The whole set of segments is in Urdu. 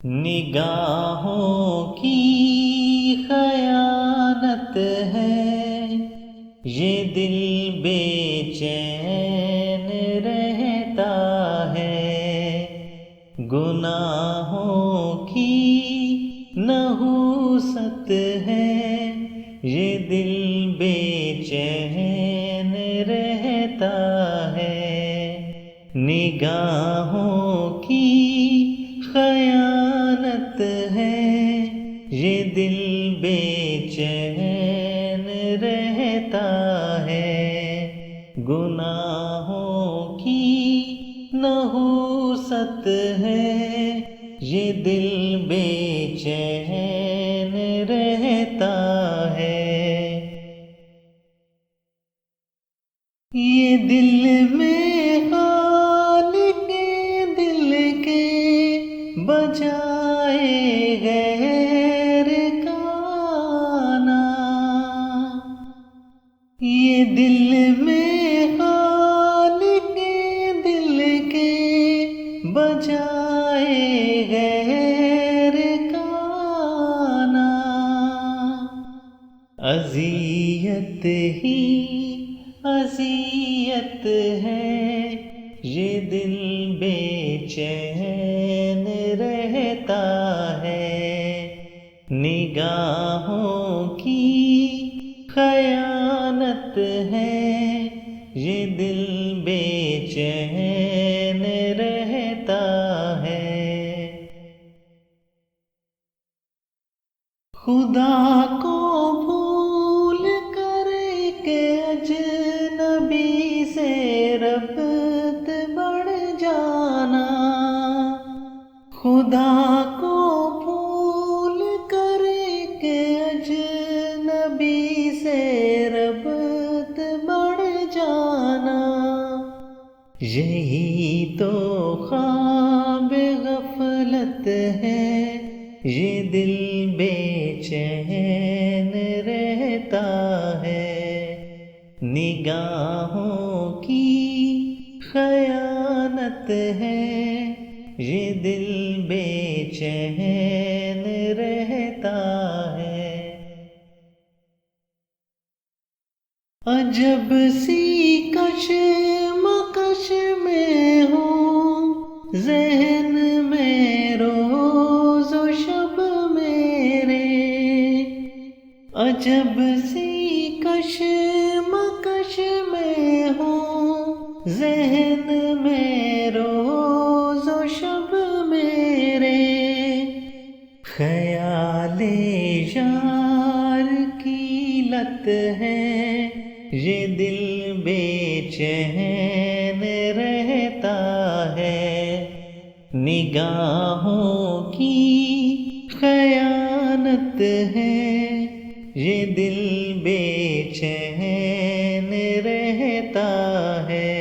نگاہوں کی خیانت ہے، یہ دل بے چین رہتا ہے۔ گناہوں کی نحوست ہے، یہ دل بے چین رہتا ہے۔ نگاہوں کی خیانت ہے، یہ دل بے چین رہتا ہے۔ گناہوں کی نحوست ہے، یہ دل بے چین رہتا ہے۔ یہ دل میں خالق دل کے بجائے غیر کا آنا، یہ دل میں خالق دل کے بجائے غیر کا آنا، اذیت ہی اذیت ہے، یہ دل بے چین رہتا ہے۔ نگاہوں کی خیانت ہے، یہ دل بے چین رہتا ہے۔ خدا کو بھول کر کے اجنبی سے ربط بڑھ جانا، خدا کو بھول کر کے اجنبی سے ربط بڑھ جانا، یہی تو خواب غفلت ہے، یہ دل بے چین رہتا ہے۔ نگاہوں کی خیانت ہے، یہ دل بے چین رہتا ہے۔ عجب سی کشمکش میں ہوں ذہن میں روز و شب میرے، عجب سی کشمکش میں ہوں ذہن میں روز و شب میرے، خیال یار کی لت ہے، یہ دل بے چین رہتا ہے۔ نگاہوں کی خیانت ہے، یہ دل بے چین رہتا ہے۔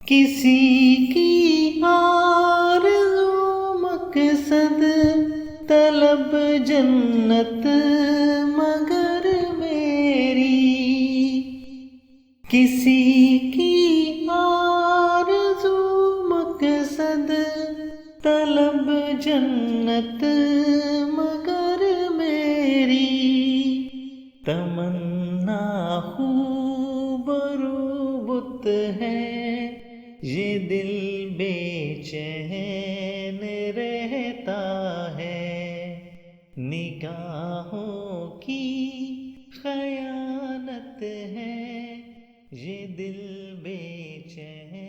کسی کی آرزو مقصد طلب جنت مگر میری، کسی کی آرزو مقصد طلب جنت مگر میری، تمنا خوب روبت ہے، یہ دل بے چین رہتا ہے۔ نگاہوں کی خیانت ہے، یہ دل بے چین